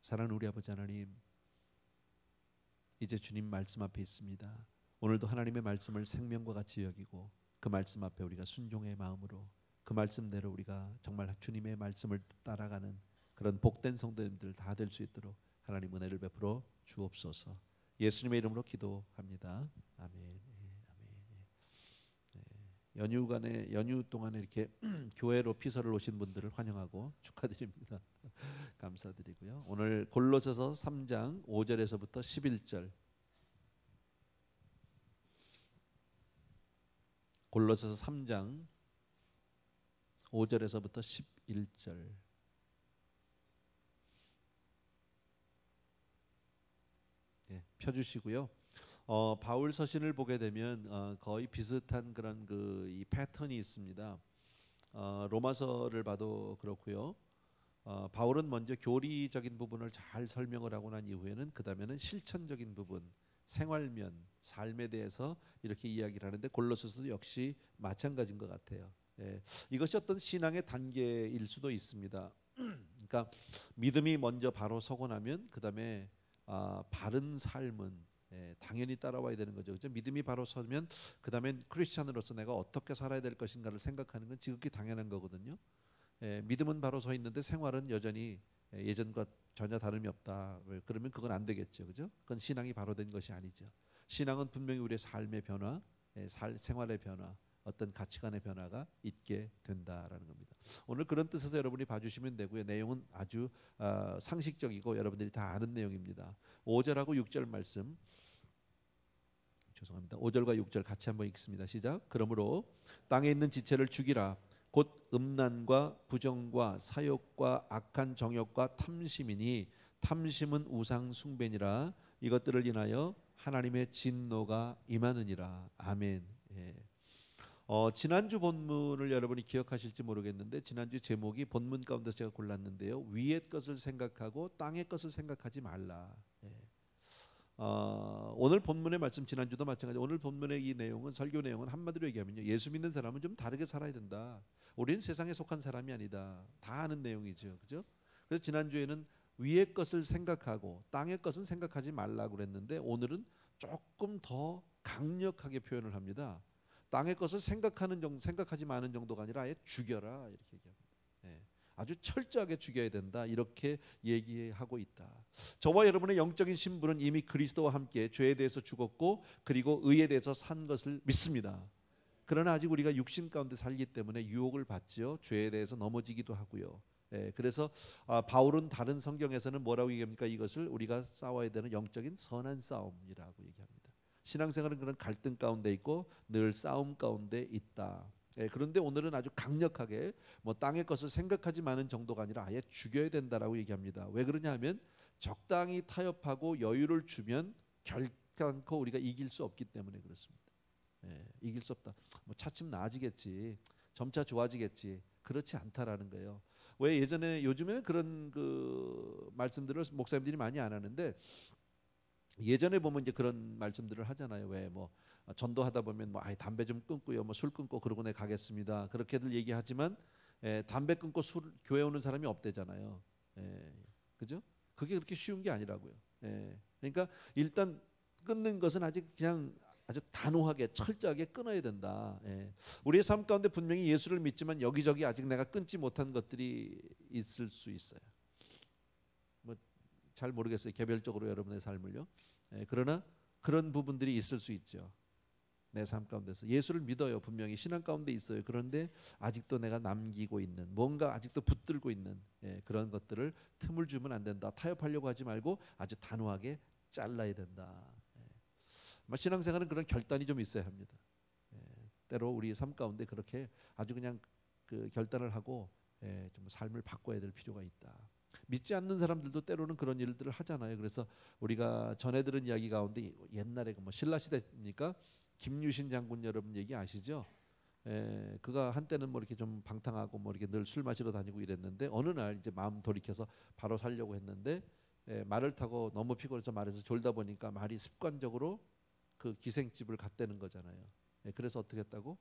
사랑하는 우리 아버지 하나님, 이제 주님 말씀 앞에 있습니다. 오늘도 하나님의 말씀을 생명과 같이 여기고 그 말씀 앞에 우리가 순종의 마음으로 그 말씀대로 우리가 정말 주님의 말씀을 따라가는 그런 복된 성도님들 다 될 수 있도록 하나님 은혜를 베풀어 주옵소서. 예수님의 이름으로 기도합니다. 아멘. 연휴 동안에 이렇게 교회로 피서를 오신 분들을 환영하고 축하드립니다. 감사드리고요. 오늘 골로새서 3장 5절에서부터 11절, 골로새서 3장 5절에서부터 11절. 펴주시고요. 바울 서신을 보게 되면 거의 비슷한 그런 이 패턴이 있습니다. 로마서를 봐도 그렇고요. 바울은 먼저 교리적인 부분을 잘 설명을 하고 난 이후에는 그 다음에는 실천적인 부분, 생활면, 삶에 대해서 이렇게 이야기를 하는데 골로새서도 역시 마찬가지인 것 같아요. 이것이 어떤 신앙의 단계일 수도 있습니다. 그러니까 믿음이 먼저 바로 서고 나면 그 다음에 바른 삶은 당연히 따라와야 되는 거죠. 그렇죠? 믿음이 바로 서면 그 다음엔 크리스찬으로서 내가 어떻게 살아야 될 것인가를 생각하는 건 지극히 당연한 거거든요. 믿음은 바로 서 있는데 생활은 여전히 예전과 전혀 다름이 없다. 그러면 그건 안 되겠죠. 그죠? 그건 신앙이 바로 된 것이 아니죠. 신앙은 분명히 우리의 삶의 변화, 생활의 변화, 어떤 가치관의 변화가 있게 된다라는 겁니다. 오늘 그런 뜻에서 여러분이 봐주시면 되고요. 내용은 아주 상식적이고 여러분들이 다 아는 내용입니다. 5절하고 6절 말씀, 죄송합니다. 5절과 6절 같이 한번 읽습니다. 시작. 그러므로 땅에 있는 지체를 죽이라. 곧 음란과 부정과 사욕과 악한 정욕과 탐심이니 탐심은 우상 숭배니라. 이것들을 인하여 하나님의 진노가 임하느니라. 아멘. 지난주 본문을 여러분이 기억하실지 모르겠는데 지난주 제목이 본문 가운데서 제가 골랐는데요. 위의 것을 생각하고 땅의 것을 생각하지 말라. 오늘 본문의 말씀, 지난주도 마찬가지. 오늘 본문의 이 내용은, 설교 내용은 한마디로 얘기하면요, 예수 믿는 사람은 좀 다르게 살아야 된다. 우리는 세상에 속한 사람이 아니다. 다 아는 내용이죠, 그죠? 그래서 지난주에는 위의 것을 생각하고 땅의 것은 생각하지 말라고 그랬는데 오늘은 조금 더 강력하게 표현을 합니다. 땅의 것을 생각하지 마는 정도가 아니라 아예 죽여라 이렇게 얘기합니다. 아주 철저하게 죽여야 된다 이렇게 얘기하고 있다. 저와 여러분의 영적인 신분은 이미 그리스도와 함께 죄에 대해서 죽었고 그리고 의에 대해서 산 것을 믿습니다. 그러나 아직 우리가 육신 가운데 살기 때문에 유혹을 받죠. 죄에 대해서 넘어지기도 하고요. 그래서 바울은 다른 성경에서는 뭐라고 얘기합니까? 이것을 우리가 싸워야 되는 영적인 선한 싸움이라고 얘기합니다. 신앙생활은 그런 갈등 가운데 있고 늘 싸움 가운데 있다. 그런데 오늘은 아주 강력하게 땅의 것을 생각하지 마는 정도가 아니라 아예 죽여야 된다라고 얘기합니다. 왜 그러냐 하면 적당히 타협하고 여유를 주면 결단코 우리가 이길 수 없기 때문에 그렇습니다. 이길 수 없다. 차츰 나아지겠지, 점차 좋아지겠지, 그렇지 않다라는 거예요. 왜 요즘에는 그런 말씀들을 목사님들이 많이 안 하는데 예전에 보면 이제 그런 말씀들을 하잖아요. 왜 전도하다 보면 아예 담배 좀 끊고요, 술 끊고 그러고 내 가겠습니다. 그렇게들 얘기하지만 담배 끊고 교회 오는 사람이 없대잖아요. 그죠? 그게 그렇게 쉬운 게 아니라고요. 그러니까 일단 끊는 것은 아직 그냥 아주 단호하게 철저하게 끊어야 된다. 우리의 삶 가운데 분명히 예수를 믿지만 여기저기 아직 내가 끊지 못한 것들이 있을 수 있어요. 잘 모르겠어요. 개별적으로 여러분의 삶을요. 그러나 그런 부분들이 있을 수 있죠. 내 삶 가운데서 예수를 믿어요. 분명히 신앙 가운데 있어요. 그런데 아직도 내가 남기고 있는 뭔가 아직도 붙들고 있는 그런 것들을 틈을 주면 안 된다. 타협하려고 하지 말고 아주 단호하게 잘라야 된다. 신앙생활은 그런 결단이 좀 있어야 합니다. 때로 우리 삶 가운데 그렇게 아주 그냥 그 결단을 하고 좀 삶을 바꿔야 될 필요가 있다. 믿지 않는 사람들도 때로는 그런 일들을 하잖아요. 그래서 우리가 전해 들은 이야기 가운데 옛날에 신라 시대니까 김유신 장군 여러분 얘기 아시죠? 그가 한때는 이렇게 좀 방탕하고 이렇게 늘 술 마시러 다니고 이랬는데 어느 날 이제 마음 돌이켜서 바로 살려고 했는데 말을 타고 너무 피곤해서 말에서 졸다 보니까 말이 습관적으로 그 기생집을 갔다는 거잖아요. 그래서 어떻게 했다고?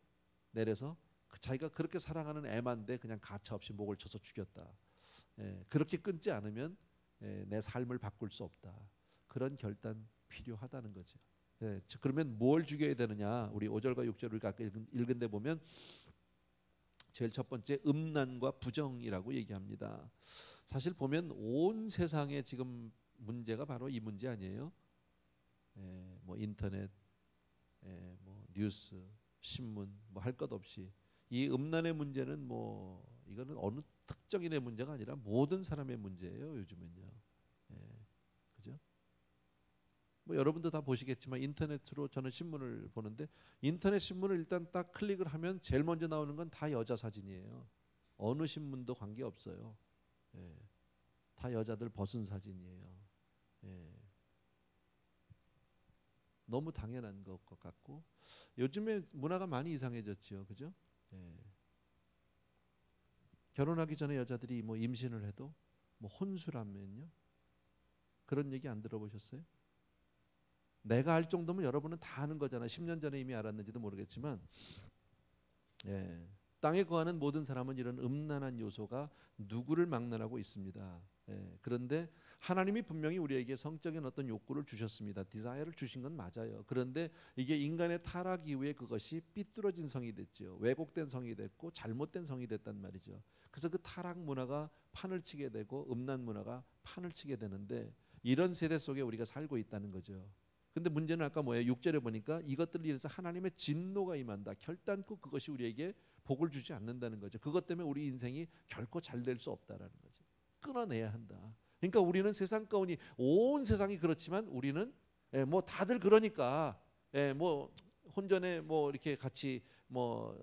내려서 자기가 그렇게 사랑하는 애만데 그냥 가차없이 목을 쳐서 죽였다. 그렇게 끊지 않으면 내 삶을 바꿀 수 없다. 그런 결단 필요하다는 거죠. 그러면 뭘 죽여야 되느냐? 우리 5절과 6절을 우리가 아까 읽은 데 보면 제일 첫 번째 음란과 부정이라고 얘기합니다. 사실 보면 온 세상에 지금 문제가 바로 이 문제 아니에요? 뭐 인터넷, 뭐 뉴스, 신문, 뭐 할 것 없이 이 음란의 문제는 뭐 이거는 어느 특정인의 문제가 아니라 모든 사람의 문제예요. 요즘은요. 그죠? 뭐 여러분도 다 보시겠지만 인터넷으로 저는 신문을 보는데 인터넷 신문을 일단 딱 클릭을 하면 제일 먼저 나오는 건 다 여자 사진이에요. 어느 신문도 관계 없어요. 다 여자들 벗은 사진이에요. 너무 당연한 것 같고 요즘에 문화가 많이 이상해졌죠, 그죠? 결혼하기 전에 여자들이 뭐 임신을 해도 뭐 혼수라면요, 그런 얘기 안 들어보셨어요? 내가 알 정도면 여러분은 다 아는 거잖아. 10년 전에 이미 알았는지도 모르겠지만, 땅에 거하는 모든 사람은 이런 음란한 요소가 누구를 막론하고 있습니다. 그런데 하나님이 분명히 우리에게 성적인 어떤 욕구를 주셨습니다. 디자이어를 주신 건 맞아요. 그런데 이게 인간의 타락 이후에 그것이 삐뚤어진 성이 됐죠. 왜곡된 성이 됐고 잘못된 성이 됐단 말이죠. 그래서 그 타락 문화가 판을 치게 되고 음란 문화가 판을 치게 되는데 이런 세대 속에 우리가 살고 있다는 거죠. 근데 문제는 아까 뭐예요? 6절에 보니까 이것들을 인해서 하나님의 진노가 임한다. 결단코 그것이 우리에게 복을 주지 않는다는 거죠. 그것 때문에 우리 인생이 결코 잘 될 수 없다라는 거죠. 끊어내야 한다. 그러니까 우리는 세상 가운이 온 세상이 그렇지만 우리는 뭐 다들 그러니까 뭐 혼전에 뭐 이렇게 같이 뭐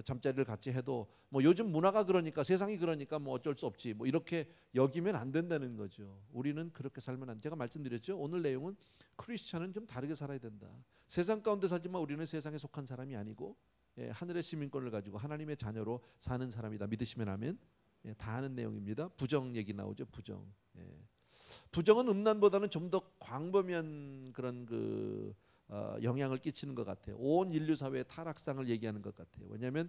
잠자리를 같이 해도 뭐 요즘 문화가 그러니까 세상이 그러니까 뭐 어쩔 수 없지 뭐 이렇게 여기면 안 된다는 거죠. 우리는 그렇게 살면 안 돼. 제가 말씀드렸죠. 오늘 내용은 크리스찬은 좀 다르게 살아야 된다. 세상 가운데 살지만 우리는 세상에 속한 사람이 아니고 하늘의 시민권을 가지고 하나님의 자녀로 사는 사람이다. 믿으시면 아멘. 다 아는 내용입니다. 부정 얘기 나오죠. 부정. 부정은 음란보다는 좀 더 광범위한 그런 영향을 끼치는 것 같아요. 온 인류 사회의 타락상을 얘기하는 것 같아요. 왜냐하면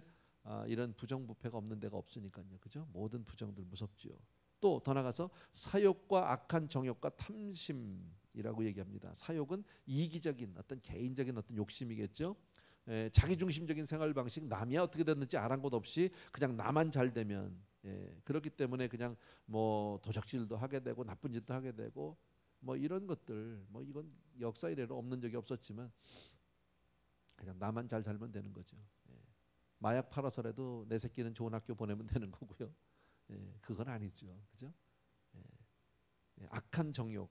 이런 부정부패가 없는 데가 없으니까요. 그죠? 모든 부정들 무섭지요. 또 더 나가서 사욕과 악한 정욕과 탐심이라고 얘기합니다. 사욕은 이기적인 어떤 개인적인 어떤 욕심이겠죠. 자기중심적인 생활 방식, 남이 어떻게 됐는지 아랑곳 없이 그냥 나만 잘 되면 그렇기 때문에 그냥 뭐 도적질도 하게 되고 나쁜 짓도 하게 되고 뭐 이런 것들 뭐 이건 역사 이래로 없는 적이 없었지만 그냥 나만 잘 살면 되는 거죠. 마약 팔아서라도 내 새끼는 좋은 학교 보내면 되는 거고요. 그건 아니죠, 그죠? 악한 정욕,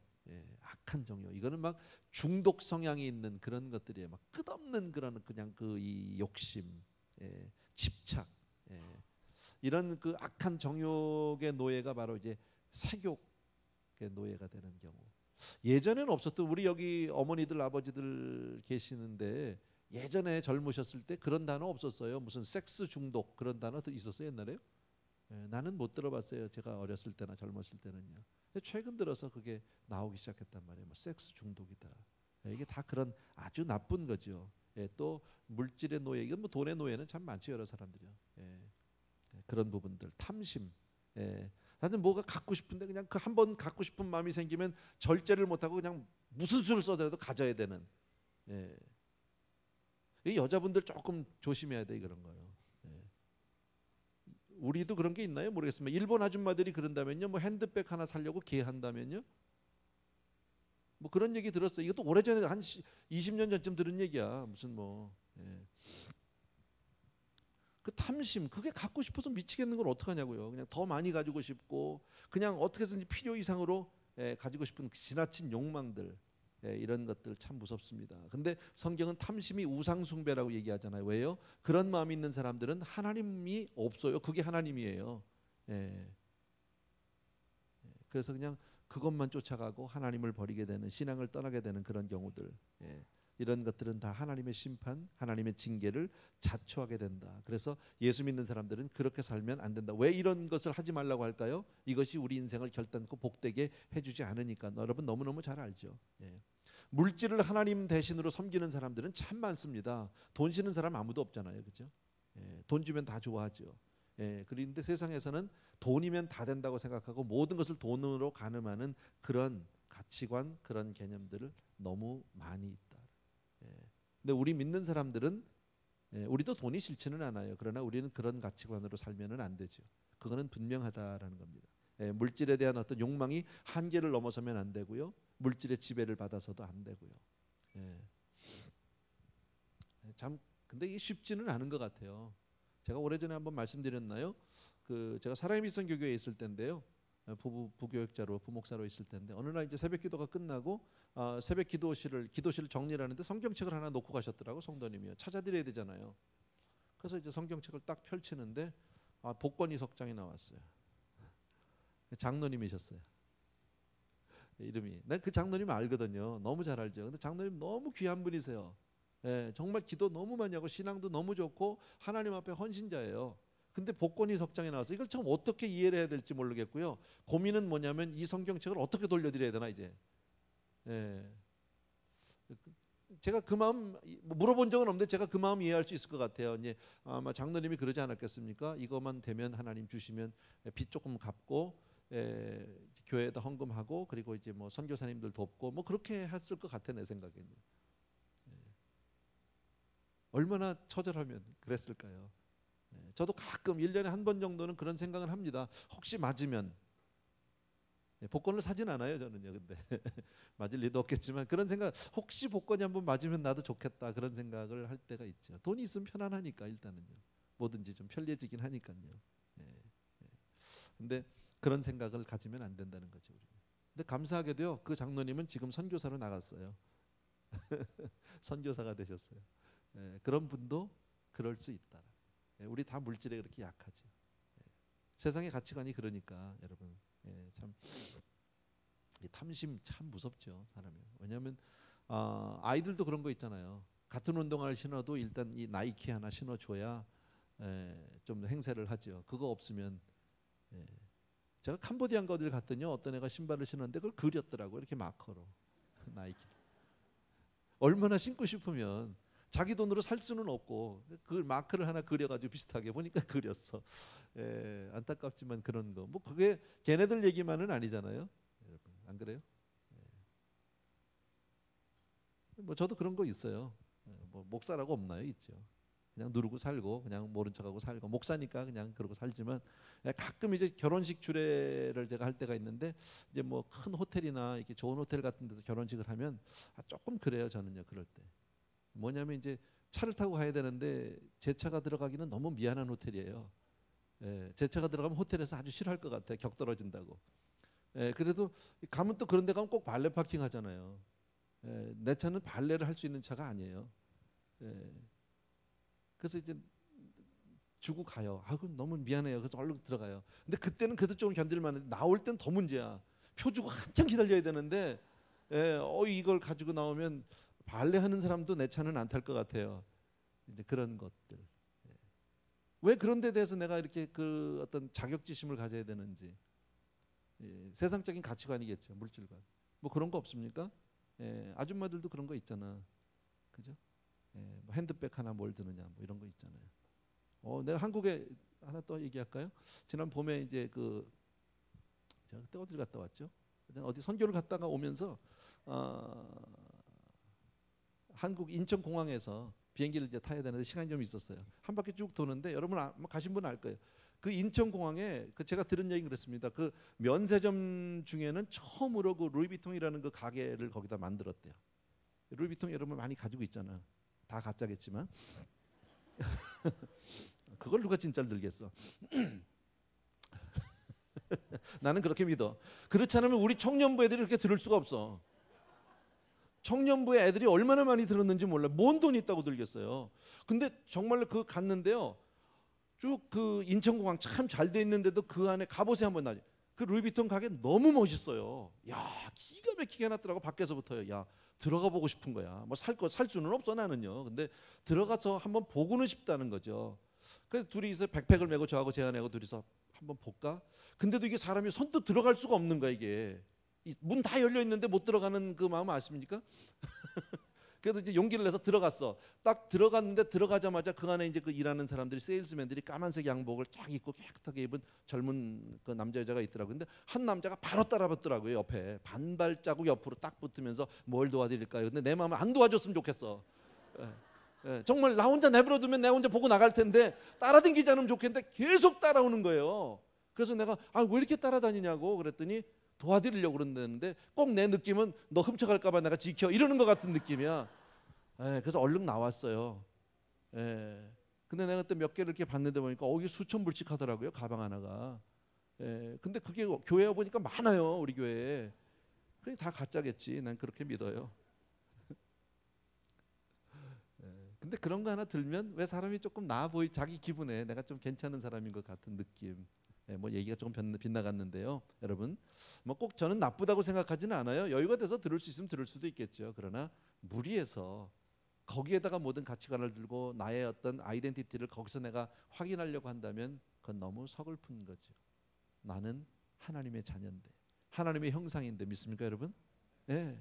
악한 정욕 이거는 막 중독 성향이 있는 그런 것들이에요. 막 끝없는 그런 그냥 이 욕심, 집착, 이런 그 악한 정욕의 노예가 바로 이제 색욕의 노예가 되는 경우. 예전에는 없었던 우리 여기 어머니들 아버지들 계시는데 예전에 젊으셨을 때 그런 단어 없었어요. 무슨 섹스 중독 그런 단어 있었어요 옛날에요? 나는 못 들어봤어요. 제가 어렸을 때나 젊었을 때는요. 최근 들어서 그게 나오기 시작했단 말이에요. 뭐 섹스 중독이다. 이게 다 그런 아주 나쁜 거죠. 또 물질의 노예, 이건 뭐 돈의 노예는 참 많죠 여러 사람들이요. 그런 부분들, 탐심. 나는 뭐가 갖고 싶은데 그냥 그 한 번 갖고 싶은 마음이 생기면 절제를 못하고 그냥 무슨 수를 써더라도 가져야 되는. 이 여자분들 조금 조심해야 돼 그런 거요. 우리도 그런 게 있나요? 모르겠습니다. 일본 아줌마들이 그런다면요, 뭐 핸드백 하나 사려고 기한다면요, 뭐 그런 얘기 들었어요. 이것도 오래전에 한 20년 전쯤 들은 얘기야. 무슨 뭐 그 탐심, 그게 갖고 싶어서 미치겠는 걸 어떡하냐고요. 그냥 더 많이 가지고 싶고 그냥 어떻게든지 필요 이상으로 가지고 싶은 지나친 욕망들, 이런 것들 참 무섭습니다. 근데 성경은 탐심이 우상숭배라고 얘기하잖아요. 왜요? 그런 마음이 있는 사람들은 하나님이 없어요. 그게 하나님이에요. 그래서 그냥 그것만 쫓아가고 하나님을 버리게 되는, 신앙을 떠나게 되는 그런 경우들, 이런 것들은 다 하나님의 심판, 하나님의 징계를 자초하게 된다. 그래서 예수 믿는 사람들은 그렇게 살면 안 된다. 왜 이런 것을 하지 말라고 할까요? 이것이 우리 인생을 결단코 복되게 해주지 않으니까. 여러분 너무너무 잘 알죠. 물질을 하나님 대신으로 섬기는 사람들은 참 많습니다. 돈 쓰는 사람 아무도 없잖아요, 그렇죠? 돈 주면 다 좋아하죠. 그런데 세상에서는 돈이면 다 된다고 생각하고 모든 것을 돈으로 가늠하는 그런 가치관, 그런 개념들을 너무 많이 있다. 근데 우리 믿는 사람들은 우리도 돈이 싫지는 않아요. 그러나 우리는 그런 가치관으로 살면은 안 되죠. 그거는 분명하다라는 겁니다. 물질에 대한 어떤 욕망이 한계를 넘어서면 안 되고요. 물질의 지배를 받아서도 안 되고요. 참 근데 이게 쉽지는 않은 것 같아요. 제가 오래전에 한번 말씀드렸나요? 제가 사랑의 미션 교교에 있을 때인데요. 부교육자로 부목사로 있을 때인데 어느 날 이제 새벽 기도가 끝나고 새벽 기도실을 정리를 하는데 성경책을 하나 놓고 가셨더라고. 성도님이요. 찾아드려야 되잖아요. 그래서 이제 성경책을 딱 펼치는데 복권이 석장이 나왔어요. 장로님이셨어요. 이름이. 난 그 장로님 알거든요. 너무 잘 알죠. 근데 장로님 너무 귀한 분이세요. 정말 기도 너무 많이 하고 신앙도 너무 좋고 하나님 앞에 헌신자예요. 근데 복권이 석장에 나와서 이걸 참 어떻게 이해를 해야 될지 모르겠고요. 고민은 뭐냐면 이 성경책을 어떻게 돌려드려야 되나 이제. 제가 그 마음 물어본 적은 없는데 제가 그 마음 이해할 수 있을 것 같아요. 이제 아마 장로님이 그러지 않았겠습니까? 이것만 되면 하나님 주시면 빚 조금 갚고 교회에다 헌금하고 그리고 이제 뭐 선교사님들 돕고 뭐 그렇게 했을 것 같아 내 생각에는. 얼마나 처절하면 그랬을까요? 저도 가끔 1년에 한 번 정도는 그런 생각을 합니다. 혹시 맞으면 복권을 사진 않아요 저는요. 근데 맞을 리도 없겠지만 그런 생각 혹시 복권이 한번 맞으면 나도 좋겠다 그런 생각을 할 때가 있죠. 돈이 있으면 편안하니까 일단은요. 뭐든지 좀 편리해지긴 하니까요. 근데 그런 생각을 가지면 안 된다는 거죠. 근데 감사하게도요. 그 장로님은 지금 선교사로 나갔어요. 선교사가 되셨어요. 그런 분도 그럴 수 있다. 우리 다 물질에 그렇게 약하죠. 세상의 가치관이 그러니까 여러분 참 탐심 참 무섭죠 사람이. 왜냐하면 아이들도 그런 거 있잖아요. 같은 운동화를 신어도 일단 이 나이키 하나 신어줘야 좀 행세를 하죠. 그거 없으면 제가 캄보디아인가 어디를 갔더니 어떤 애가 신발을 신었는데 그걸 그렸더라고요. 이렇게 마커로 나이키. 얼마나 신고 싶으면 자기 돈으로 살 수는 없고 그 마크를 하나 그려가지고 비슷하게 보니까 그렸어. 안타깝지만 그런 거. 뭐 그게 걔네들 얘기만은 아니잖아요. 여러분 안 그래요? 뭐 저도 그런 거 있어요. 뭐 목사라고 없나요? 있죠. 그냥 누르고 살고 그냥 모른 척하고 살고 목사니까 그냥 그러고 살지만 가끔 이제 결혼식 주례를 제가 할 때가 있는데 이제 뭐 큰 호텔이나 이렇게 좋은 호텔 같은 데서 결혼식을 하면 조금 그래요 저는요. 그럴 때. 뭐냐면 이제 차를 타고 가야 되는데 제 차가 들어가기는 너무 미안한 호텔이에요. 제 차가 들어가면 호텔에서 아주 싫어할 것 같아요. 격 떨어진다고. 그래도 가면 또 그런 데 가면 꼭 발레 파킹 하잖아요. 내 차는 발레를 할 수 있는 차가 아니에요. 그래서 이제 주고 가요. 그럼 너무 미안해요. 그래서 얼른 들어가요. 근데 그때는 그래도 좀 견딜만 했는데 나올 땐 더 문제야. 표 주고 한참 기다려야 되는데 이걸 가지고 나오면 발레 하는 사람도 내 차는 안 탈 것 같아요. 이제 그런 것들. 왜 그런 데 대해서 내가 이렇게 그 어떤 자격지심을 가져야 되는지. 세상적인 가치관이겠죠. 물질관. 뭐 그런 거 없습니까? 아줌마들도 그런 거 있잖아. 그죠? 뭐 핸드백 하나 뭘 드느냐 뭐 이런 거 있잖아요. 내가 한국에 하나 또 얘기할까요? 지난 봄에 이제 제가 그때 어딜 갔다 왔죠? 어디 선교를 갔다가 오면서 한국 인천공항에서 비행기를 이제 타야 되는데 시간이 좀 있었어요. 한 바퀴 쭉 도는데 여러분 가신 분은 알 거예요. 그 인천공항에 제가 들은 얘기는 그렇습니다. 그 면세점 중에는 처음으로 그 루이비통이라는 그 가게를 거기다 만들었대요. 루이비통 여러분 많이 가지고 있잖아. 다 가짜겠지만 그걸 누가 진짜를 들겠어. 나는 그렇게 믿어. 그렇지 않으면 우리 청년부 애들이 그렇게 들을 수가 없어. 청년부의 애들이 얼마나 많이 들었는지 몰라. 뭔 돈이 있다고 들겠어요. 근데 정말로 갔는데요. 쭉 그 인천공항 참 잘 돼 있는데도 그 안에 가보세요 한번 나중에. 그 루이비통 가게 너무 멋있어요. 야 기가 막히게 해놨더라고 밖에서부터요. 야 들어가 보고 싶은 거야. 뭐 살 수는 없어 나는요. 근데 들어가서 한번 보고는 싶다는 거죠. 그래서 둘이서 백팩을 메고 저하고 제안하고 둘이서 한번 볼까? 근데도 이게 사람이 선뜻 들어갈 수가 없는 거야 이게. 문 다 열려 있는데 못 들어가는 그 마음 아십니까? 그래서 이제 용기를 내서 들어갔어. 딱 들어갔는데 들어가자마자 그 안에 이제 그 일하는 사람들이 세일즈맨들이 까만색 양복을 쫙 입고 깨끗하게 입은 젊은 그 남자 여자가 있더라고요. 근데 한 남자가 바로 따라붙더라고요. 옆에 반발자국 옆으로 딱 붙으면서 뭘 도와드릴까요? 근데 내 마음은 안 도와줬으면 좋겠어. 정말 나 혼자 내버려두면 내 혼자 보고 나갈 텐데 따라다니지 않으면 좋겠는데 계속 따라오는 거예요. 그래서 내가 왜 이렇게 따라다니냐고 그랬더니 도와드리려고 그런다는데 꼭 내 느낌은 너 훔쳐갈까 봐 내가 지켜 이러는 것 같은 느낌이야. 그래서 얼른 나왔어요. 근데 내가 그때 몇 개를 이렇게 봤는데 보니까 이게 수천 불씩 하더라고요. 가방 하나가. 근데 그게 교회에 보니까 많아요. 우리 교회에. 그게 다 가짜겠지. 난 그렇게 믿어요. 근데 그런 거 하나 들면 왜 사람이 조금 나아 보이 자기 기분에 내가 좀 괜찮은 사람인 것 같은 느낌. 뭐 얘기가 조금 빗나갔는데요, 여러분. 뭐 꼭 저는 나쁘다고 생각하지는 않아요. 여유가 돼서 들을 수 있으면 들을 수도 있겠죠. 그러나 무리해서 거기에다가 모든 가치관을 들고 나의 어떤 아이덴티티를 거기서 내가 확인하려고 한다면 그건 너무 서글픈 거죠. 나는 하나님의 자녀인데, 하나님의 형상인데 믿습니까, 여러분? 네.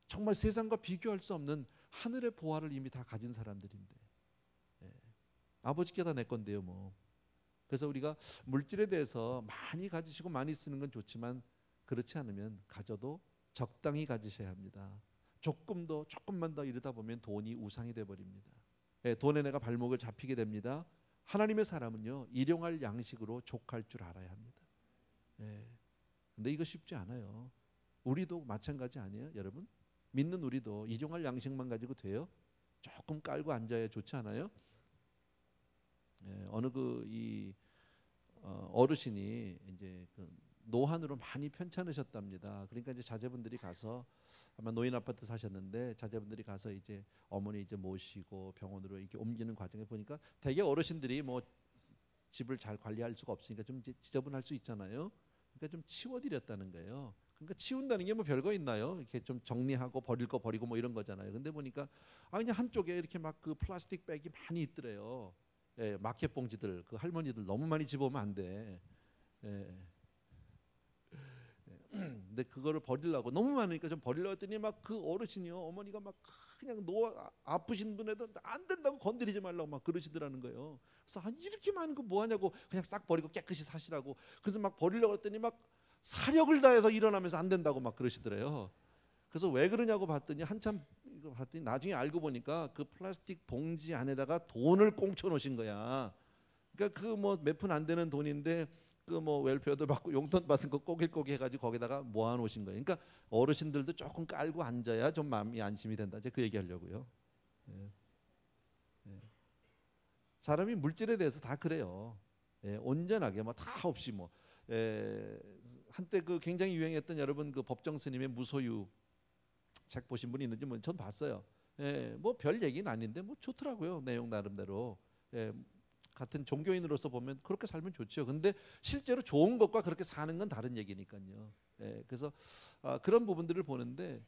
정말 세상과 비교할 수 없는 하늘의 보화를 이미 다 가진 사람들인데, 아버지께 다 내 건데요, 뭐. 그래서 우리가 물질에 대해서 많이 가지시고 많이 쓰는 건 좋지만 그렇지 않으면 가져도 적당히 가지셔야 합니다. 조금만 더 이러다 보면 돈이 우상이 돼 버립니다. 돈에 내가 발목을 잡히게 됩니다. 하나님의 사람은요, 일용할 양식으로 족할 줄 알아야 합니다. 근데 이거 쉽지 않아요. 우리도 마찬가지 아니에요, 여러분? 믿는 우리도 일용할 양식만 가지고 돼요? 조금 깔고 앉아야 좋지 않아요? 어느 어르신이 이제 그 노환으로 많이 편찮으셨답니다. 그러니까 이제 자제분들이 가서 아마 노인 아파트 사셨는데 자제분들이 가서 이제 어머니 이제 모시고 병원으로 이렇게 옮기는 과정에 보니까 대개 어르신들이 뭐 집을 잘 관리할 수가 없으니까 좀 지저분할 수 있잖아요. 그러니까 좀 치워드렸다는 거예요. 그러니까 치운다는 게 뭐 별거 있나요? 이렇게 좀 정리하고 버릴 거 버리고 뭐 이런 거잖아요. 근데 보니까 그냥 한쪽에 이렇게 막 그 플라스틱 백이 많이 있더래요. 마켓 봉지들, 그 할머니들 너무 많이 집어오면 안 돼. 근데 그거를 버리려고 너무 많으니까 좀 버리려고 했더니 막 그 어르신이요, 어머니가 막 그냥 아프신 분에도 안 된다고 건드리지 말라고 막 그러시더라는 거예요. 그래서 이렇게 많은 거 뭐 하냐고 그냥 싹 버리고 깨끗이 사시라고. 그래서 막 버리려고 했더니 막 사력을 다해서 일어나면서 안 된다고 막 그러시더래요. 그래서 왜 그러냐고 봤더니 한참 봤더니 나중에 알고 보니까 그 플라스틱 봉지 안에다가 돈을 꽁쳐 놓으신 거야. 그러니까 그 뭐 몇 푼 안 되는 돈인데 그 뭐 웰페어도 받고 용돈 받은 거 꼬깃꼬깃 해가지고 거기다가 모아 놓으신 거예요. 그러니까 어르신들도 조금 깔고 앉아야 좀 마음이 안심이 된다. 이제 그 얘기하려고요. 사람이 물질에 대해서 다 그래요. 온전하게 뭐 다 없이 뭐 한때 그 굉장히 유행했던 여러분 그 법정 스님의 무소유 책 보신 분이 있는지 뭐 전 봤어요. 뭐 별 얘기는 아닌데 뭐 좋더라고요. 내용 나름대로. 같은 종교인으로서 보면 그렇게 살면 좋죠. 근데 실제로 좋은 것과 그렇게 사는 건 다른 얘기니까요. 그래서 그런 부분들을 보는데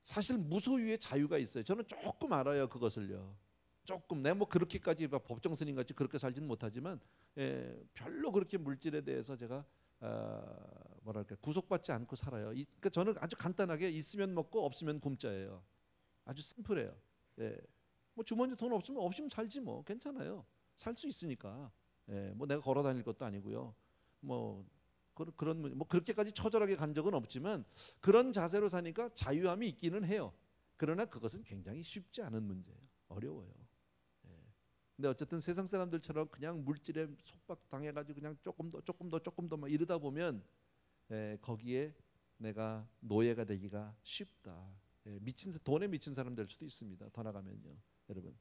사실 무소유의 자유가 있어요. 저는 조금 알아요, 그것을요. 조금 내가 뭐 그렇게까지 법정 스님 같이 그렇게 살지는 못하지만 별로 그렇게 물질에 대해서 제가 뭐랄까 구속받지 않고 살아요. 그러니까 저는 아주 간단하게 있으면 먹고 없으면 굶자예요. 아주 심플해요. 뭐 주머니 돈 없으면 살지 뭐 괜찮아요. 살 수 있으니까. 뭐 내가 걸어 다닐 것도 아니고요. 뭐 그런 뭐 그렇게까지 처절하게 간 적은 없지만 그런 자세로 사니까 자유함이 있기는 해요. 그러나 그것은 굉장히 쉽지 않은 문제예요. 어려워요. 근데 어쨌든 세상 사람들처럼 그냥 물질에 속박 당해가지고 그냥 조금 더 막 이러다 보면 거기에 내가 노예가 되기가 쉽다. 돈에 미친 사람 될 수도 있습니다. 더 나가면요, 여러분.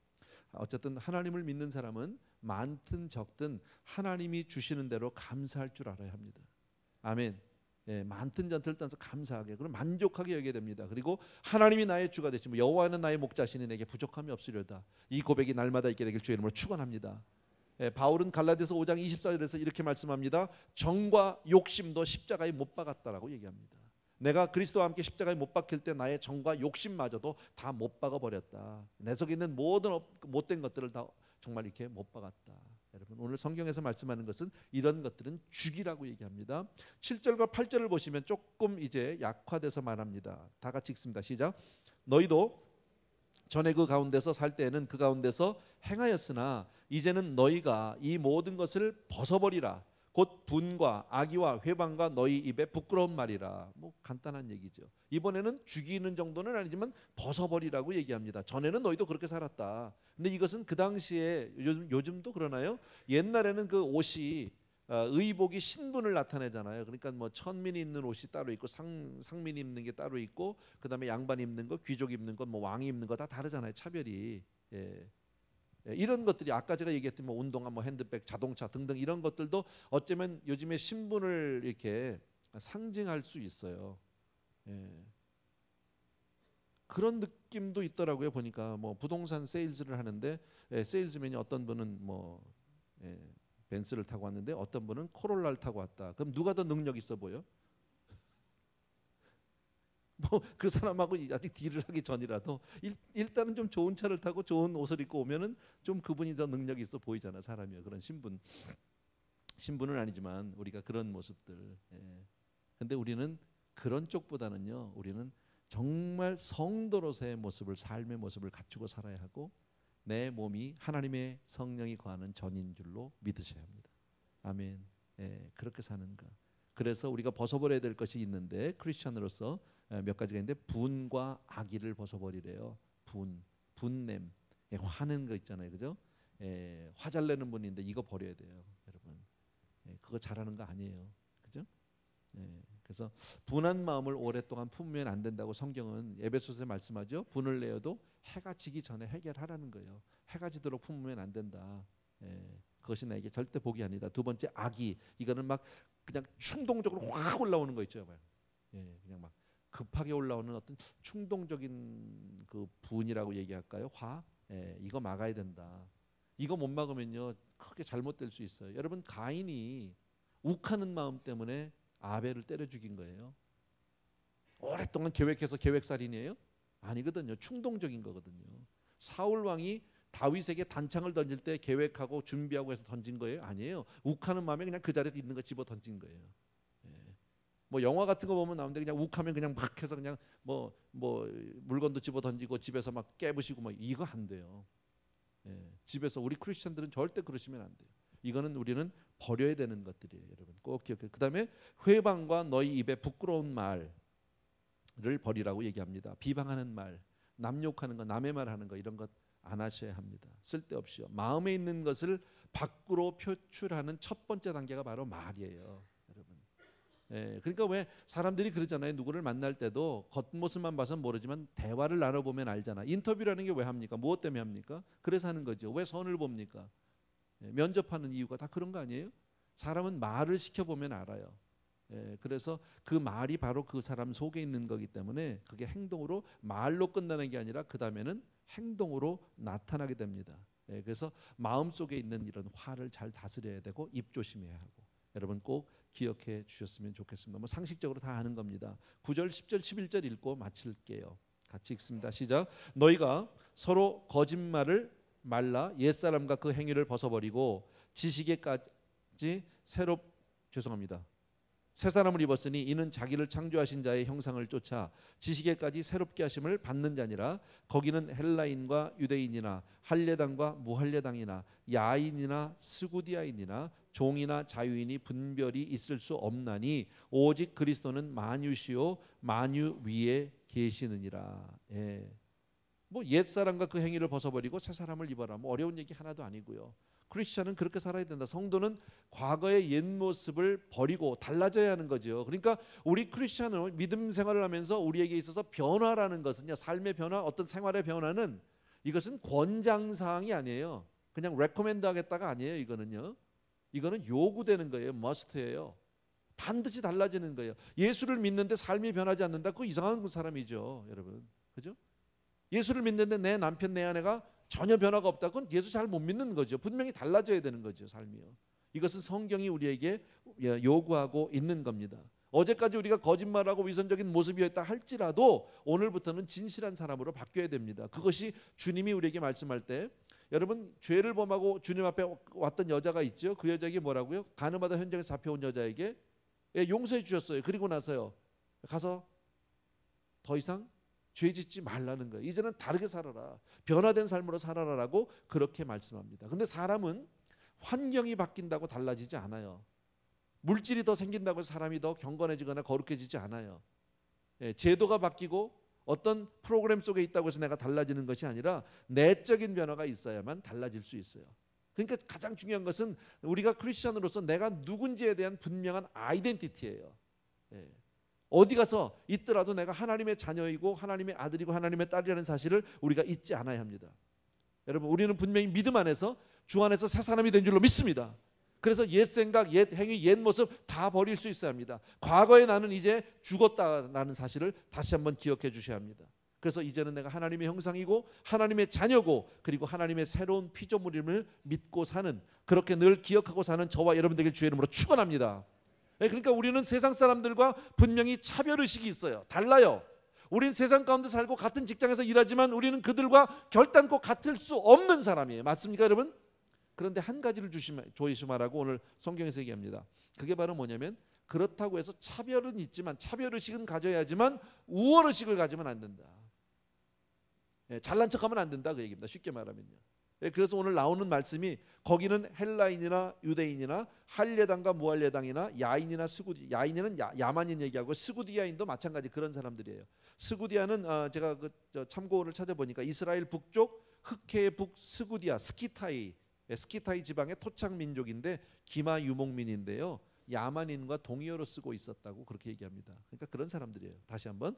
어쨌든 하나님을 믿는 사람은 많든 적든 하나님이 주시는 대로 감사할 줄 알아야 합니다. 아멘. 많든 적든 떠나서 감사하게, 그럼 만족하게 여겨야 됩니다. 그리고 하나님이 나의 주가 되시고 여호와는 나의 목자시니 내게 부족함이 없으려다. 이 고백이 날마다 있게 되길 주의 이름으로 축원합니다. 바울은 갈라디아서 5장 24절에서 이렇게 말씀합니다. 정과 욕심도 십자가에 못 박았다라고 얘기합니다. 내가 그리스도와 함께 십자가에 못 박힐 때 나의 정과 욕심마저도 다 못 박아 버렸다. 내 속에 있는 모든 못된 것들을 다 정말 이렇게 못 박았다. 여러분, 오늘 성경에서 말씀하는 것은 이런 것들은 죽이라고 얘기합니다. 7절과 8절을 보시면 조금 이제 약화돼서 말합니다. 다 같이 읽습니다. 시작. 너희도 전에 그 가운데서 살 때에는 그 가운데서 행하였으나 이제는 너희가 이 모든 것을 벗어버리라. 곧 분과 악의와 회방과 너희 입에 부끄러운 말이라. 뭐 간단한 얘기죠. 이번에는 죽이는 정도는 아니지만 벗어버리라고 얘기합니다. 전에는 너희도 그렇게 살았다. 근데 이것은 그 당시에 요즘도 그러나요? 옛날에는 그 옷이 의복이 신분을 나타내잖아요. 그러니까 뭐 천민이 입는 옷이 따로 있고 상민이 입는 게 따로 있고 그다음에 양반이 입는 거, 귀족 입는 거, 뭐 왕이 입는 거 다 다르잖아요. 차별이. 예. 이런 것들이 아까 제가 얘기했던 뭐 운동화, 뭐 핸드백, 자동차 등등 이런 것들도 어쩌면 요즘에 신분을 이렇게 상징할 수 있어요. 예. 그런 느낌도 있더라고요. 보니까 뭐 부동산 세일즈를 하는데 세일즈맨이 어떤 분은 뭐 벤츠를 타고 왔는데 어떤 분은 코롤라를 타고 왔다. 그럼 누가 더 능력 있어 보여? 뭐 그 사람하고 아직 딜을 하기 전이라도 일단은 좀 좋은 차를 타고 좋은 옷을 입고 오면은 좀 그분이 더 능력이 있어 보이잖아. 사람이요. 그런 신분은 아니지만 우리가 그런 모습들. 근데 우리는 그런 쪽보다는요. 우리는 정말 성도로서의 모습을, 삶의 모습을 갖추고 살아야 하고 내 몸이 하나님의 성령이 거하는 전인 줄로 믿으셔야 합니다. 아멘. 그렇게 사는 것. 그래서 우리가 벗어버려야 될 것이 있는데 크리스천으로서 몇 가지가 있는데 분과 악의를 벗어버리래요. 분냄, 화는 거 있잖아요, 그죠? 화잘 내는 분인데 이거 버려야 돼요, 여러분. 그거 잘하는 거 아니에요, 그죠? 그래서 분한 마음을 오랫동안 품으면 안 된다고 성경은 에베소서에 말씀하죠. 분을 내어도 해가 지기 전에 해결하라는 거예요. 해가 지도록 품으면 안 된다. 그것이 나에게 절대 복이 아니다. 두 번째 악의, 이거는 막 그냥 충동적으로 확 올라오는 거 있죠. 그냥 막 급하게 올라오는 어떤 충동적인 그 분이라고 얘기할까요? 이거 막아야 된다. 이거 못 막으면요 크게 잘못될 수 있어요. 여러분 가인이 욱하는 마음 때문에 아벨을 때려 죽인 거예요. 오랫동안 계획해서 계획살인이에요? 아니거든요. 충동적인 거거든요. 사울 왕이 다윗에게 단창을 던질 때 계획하고 준비하고 해서 던진 거예요? 아니에요. 욱하는 마음에 그냥 그 자리에 있는 거 집어 던진 거예요. 뭐 영화 같은 거 보면 나오는데 그냥 욱하면 그냥 막 해서 그냥 뭐 물건도 집어 던지고 집에서 막 깨부시고 뭐 이거 안 돼요. 집에서 우리 크리스천들은 절대 그러시면 안 돼요. 이거는 우리는 버려야 되는 것들이에요, 여러분. 꼭 기억해요. 그다음에 회방과 너희 입에 부끄러운 말을 버리라고 얘기합니다. 비방하는 말, 남 욕하는 거, 남의 말하는 거 이런 것 안 하셔야 합니다. 쓸데없이요. 마음에 있는 것을 밖으로 표출하는 첫 번째 단계가 바로 말이에요, 여러분. 그러니까 왜 사람들이 그러잖아요. 누구를 만날 때도 겉모습만 봐서 모르지만 대화를 나눠보면 알잖아. 인터뷰라는 게 왜 합니까? 무엇 때문에 합니까? 그래서 하는 거죠. 왜 선을 봅니까? 면접하는 이유가 다 그런 거 아니에요? 사람은 말을 시켜보면 알아요. 그래서 그 말이 바로 그 사람 속에 있는 거기 때문에 그게 행동으로 말로 끝나는 게 아니라 그 다음에는 행동으로 나타나게 됩니다. 그래서 마음속에 있는 이런 화를 잘 다스려야 되고 입 조심해야 하고 여러분 꼭 기억해 주셨으면 좋겠습니다. 뭐 상식적으로 다 아는 겁니다. 9절, 10절, 11절 읽고 마칠게요. 같이 읽습니다. 시작. 너희가 서로 거짓말을 말라 옛사람과 그 행위를 벗어버리고 지식에까지 새 사람을 입었으니 이는 자기를 창조하신 자의 형상을 쫓아 지식에까지 새롭게 하심을 받는 자니라. 거기는 헬라인과 유대인이나 할례당과 무할례당이나 야인이나 스구디아인이나 종이나 자유인이 분별이 있을 수 없나니 오직 그리스도는 만유시요 만유 위에 계시느니라. 뭐 옛사람과 그 행위를 벗어버리고 새 사람을 입어라. 뭐 어려운 얘기 하나도 아니고요. 크리스천은 그렇게 살아야 된다. 성도는 과거의 옛 모습을 버리고 달라져야 하는 거죠. 그러니까 우리 크리스천은 믿음 생활을 하면서 우리에게 있어서 변화라는 것은요, 삶의 변화, 어떤 생활의 변화는 이것은 권장사항이 아니에요. 그냥 레코멘드 하겠다가 아니에요. 이거는 요구되는 거예요. must예요. 반드시 달라지는 거예요. 예수를 믿는데 삶이 변하지 않는다? 그거 이상한 사람이죠, 여러분. 그죠? 예수를 믿는데 내 남편, 내 아내가 전혀 변화가 없다. 그건 예수 잘 못 믿는 거죠. 분명히 달라져야 되는 거죠, 삶이요. 이것은 성경이 우리에게 요구하고 있는 겁니다. 어제까지 우리가 거짓말하고 위선적인 모습이었다 할지라도 오늘부터는 진실한 사람으로 바뀌어야 됩니다. 그것이 주님이 우리에게 말씀할 때 여러분 죄를 범하고 주님 앞에 왔던 여자가 있죠. 그 여자에게 뭐라고요? 가늠하다 현장에서 잡혀온 여자에게 용서해 주셨어요. 그리고 나서요. 가서 더 이상 죄 짓지 말라는 거예요. 이제는 다르게 살아라. 변화된 삶으로 살아라라고 그렇게 말씀합니다. 근데 사람은 환경이 바뀐다고 달라지지 않아요. 물질이 더 생긴다고 해서 사람이 더 경건해지거나 거룩해지지 않아요. 제도가 바뀌고 어떤 프로그램 속에 있다고 해서 내가 달라지는 것이 아니라 내적인 변화가 있어야만 달라질 수 있어요. 그러니까 가장 중요한 것은 우리가 크리스천으로서 내가 누군지에 대한 분명한 아이덴티티예요. 어디 가서 있더라도 내가 하나님의 자녀이고 하나님의 아들이고 하나님의 딸이라는 사실을 우리가 잊지 않아야 합니다. 여러분, 우리는 분명히 믿음 안에서 주 안에서 새 사람이 된 줄로 믿습니다. 그래서 옛 생각, 옛 행위, 옛 모습 다 버릴 수 있어야 합니다. 과거에 나는 이제 죽었다라는 사실을 다시 한번 기억해 주셔야 합니다. 그래서 이제는 내가 하나님의 형상이고 하나님의 자녀고 그리고 하나님의 새로운 피조물임을 믿고 사는, 그렇게 늘 기억하고 사는 저와 여러분 되길 주의 이름으로 축원합니다. 그러니까 우리는 세상 사람들과 분명히 차별의식이 있어요. 달라요. 우린 세상 가운데 살고 같은 직장에서 일하지만 우리는 그들과 결단코 같을 수 없는 사람이에요. 맞습니까 여러분? 그런데 한 가지를 조심하라고 오늘 성경에서 얘기합니다. 그게 바로 뭐냐면, 그렇다고 해서 차별은 있지만, 차별의식은 가져야지만 우월의식을 가지면 안 된다. 잘난 척하면 안 된다 그 얘기입니다. 쉽게 말하면요. 그래서 오늘 나오는 말씀이, 거기는 헬라인이나 유대인이나 할례당과 무할례당이나 야인이나 스구디, 야인은 야만인 얘기하고 스구디아인도 마찬가지 그런 사람들이에요. 스구디아는 제가 참고를 찾아보니까 이스라엘 북쪽 흑해의 북 스구디아, 스키타이 지방의 토착 민족인데 기마 유목민인데요. 야만인과 동의어로 쓰고 있었다고 그렇게 얘기합니다. 그러니까 그런 사람들이에요. 다시 한번,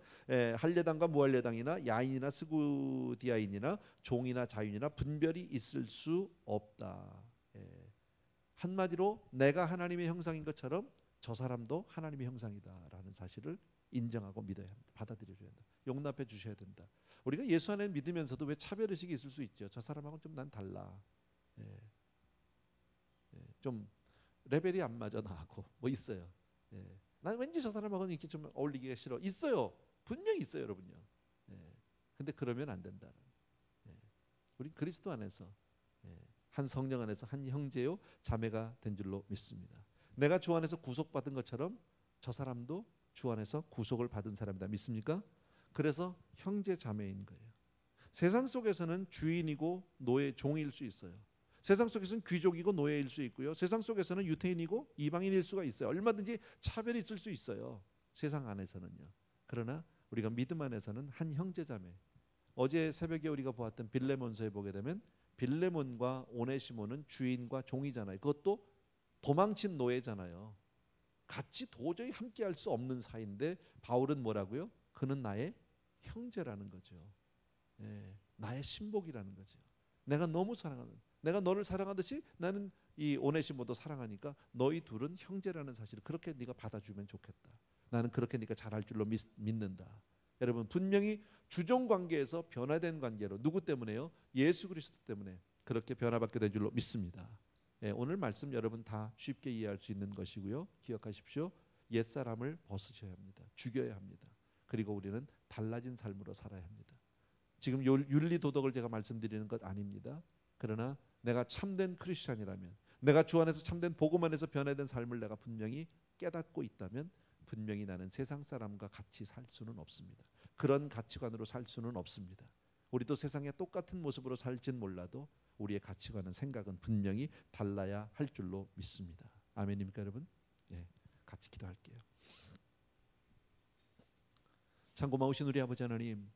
할례당과 무할례당이나 야인이나 스구디아인이나 종이나 자유인이나 분별이 있을 수 없다. 한마디로 내가 하나님의 형상인 것처럼 저 사람도 하나님의 형상이다라는 사실을 인정하고 믿어야 합니다. 받아들여줘야 한다. 용납해 주셔야 된다. 우리가 예수 안에 믿으면서도 왜 차별의식이 있을 수 있죠. 저 사람하고는 좀 난 달라. 좀 레벨이 안 맞아 나하고 뭐 있어요. 난 왠지 저 사람하고는 이렇게 좀 어울리기가 싫어. 있어요. 분명히 있어요, 여러분요. 근데 그러면 안 된다. 우리 그리스도 안에서 한 성령 안에서 한 형제요 자매가 된 줄로 믿습니다. 내가 주 안에서 구속받은 것처럼 저 사람도 주 안에서 구속을 받은 사람이다. 믿습니까? 그래서 형제 자매인 거예요. 세상 속에서는 주인이고 노예, 종일 수 있어요. 세상 속에서는 귀족이고 노예일 수 있고요. 세상 속에서는 유태인이고 이방인일 수가 있어요. 얼마든지 차별이 있을 수 있어요. 세상 안에서는요. 그러나 우리가 믿음 안에서는 한 형제자매. 어제 새벽에 우리가 보았던 빌레몬서에 보게 되면 빌레몬과 오네시모는 주인과 종이잖아요. 그것도 도망친 노예잖아요. 같이 도저히 함께할 수 없는 사이인데 바울은 뭐라고요? 그는 나의 형제라는 거죠. 나의 신복이라는 거죠. 내가 너무 사랑하는, 내가 너를 사랑하듯이 나는 이 오네시모도 사랑하니까 너희 둘은 형제라는 사실을 그렇게 네가 받아주면 좋겠다. 나는 그렇게 네가 잘할 줄로 믿는다. 여러분, 분명히 주종 관계에서 변화된 관계로, 누구 때문에요? 예수 그리스도 때문에 그렇게 변화받게 된 줄로 믿습니다. 오늘 말씀 여러분 다 쉽게 이해할 수 있는 것이고요. 기억하십시오. 옛사람을 벗으셔야 합니다. 죽여야 합니다. 그리고 우리는 달라진 삶으로 살아야 합니다. 지금 윤리 도덕을 제가 말씀드리는 것 아닙니다. 그러나 내가 참된 크리스찬이라면, 내가 주 안에서 참된 복음 안에서 변화된 삶을 내가 분명히 깨닫고 있다면 분명히 나는 세상 사람과 같이 살 수는 없습니다. 그런 가치관으로 살 수는 없습니다. 우리도 세상에 똑같은 모습으로 살진 몰라도 우리의 가치관은, 생각은 분명히 달라야 할 줄로 믿습니다. 아멘입니까 여러분? 같이 기도할게요. 참 고마우신 우리 아버지 하나님,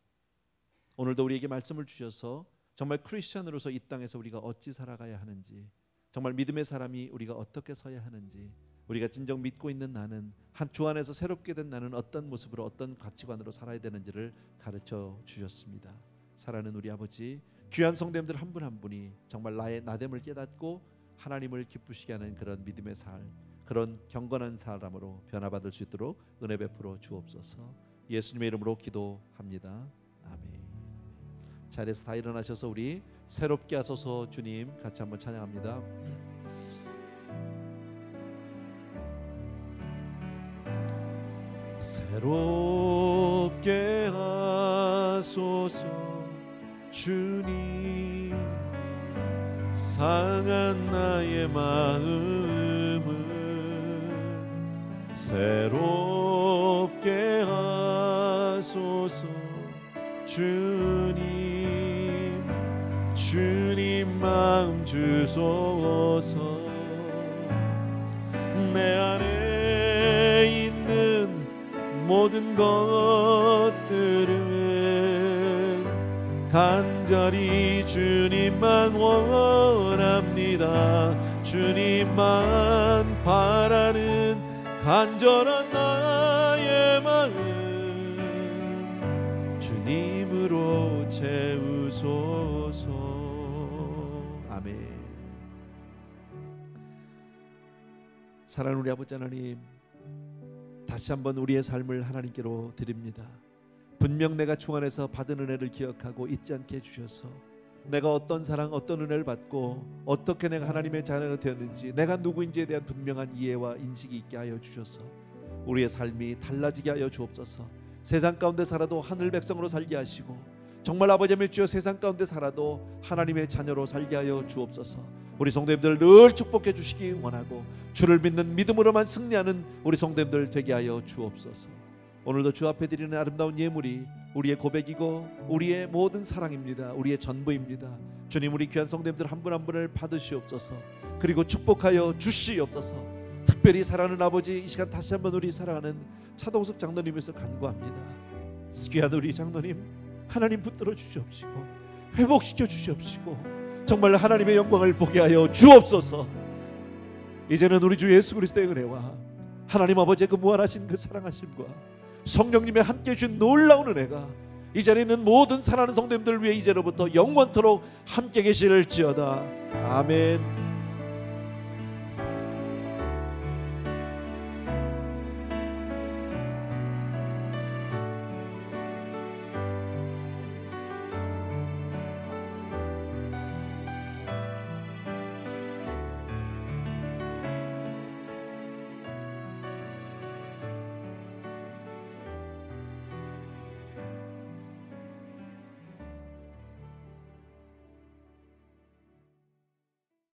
오늘도 우리에게 말씀을 주셔서 정말 크리스천으로서 이 땅에서 우리가 어찌 살아가야 하는지, 정말 믿음의 사람이 우리가 어떻게 서야 하는지, 우리가 진정 믿고 있는 나는, 한 주 안에서 새롭게 된 나는 어떤 모습으로, 어떤 가치관으로 살아야 되는지를 가르쳐 주셨습니다. 사랑하는 우리 아버지, 귀한 성도님들 한 분 한 분이 정말 나의 나됨을 깨닫고 하나님을 기쁘시게 하는 그런 믿음의 삶, 그런 경건한 사람으로 변화받을 수 있도록 은혜 베풀어 주옵소서. 예수님의 이름으로 기도합니다. 아멘. 자리에서 다 일어나셔서 우리 새롭게 하소서 주님 같이 한번 찬양합니다. 새롭게 하소서 주님, 상한 나의 마음을 새롭게 하소서 주님 마음 주소서. 내 안에 있는 모든 것들은 간절히 주님만 원합니다. 주님만 바라는 간절한 나의 마음 주님으로 채우소서. 아멘. 사랑하는 우리 아버지 하나님, 다시 한번 우리의 삶을 하나님께로 드립니다. 분명 내가 주 안에서 받은 은혜를 기억하고 잊지 않게 해주셔서 내가 어떤 사랑 어떤 은혜를 받고 어떻게 내가 하나님의 자녀가 되었는지, 내가 누구인지에 대한 분명한 이해와 인식이 있게 하여 주셔서 우리의 삶이 달라지게 하여 주옵소서. 세상 가운데 살아도 하늘 백성으로 살게 하시고, 정말 아버지의 주여 세상 가운데 살아도 하나님의 자녀로 살게 하여 주옵소서. 우리 성도님들 늘 축복해 주시기 원하고 주를 믿는 믿음으로만 승리하는 우리 성도님들 되게 하여 주옵소서. 오늘도 주 앞에 드리는 아름다운 예물이 우리의 고백이고 우리의 모든 사랑입니다. 우리의 전부입니다. 주님, 우리 귀한 성도님들 한 분 한 분을 받으시옵소서. 그리고 축복하여 주시옵소서. 특별히 사랑하는 아버지, 이 시간 다시 한번 우리 사랑하는 차동석 장로님에서 간구합니다. 귀한 우리 장로님 하나님 붙들어 주시옵시고 회복시켜 주시옵시고 정말 하나님의 영광을 보게 하여 주옵소서. 이제는 우리 주 예수 그리스도의 은혜와 하나님 아버지의 그 무한하신 그 사랑하심과 성령님의 함께해 주신 놀라운 은혜가 이 자리에 있는 모든 사랑하는 성도님들 위해 이제로부터 영원토록 함께 계실지어다. 아멘.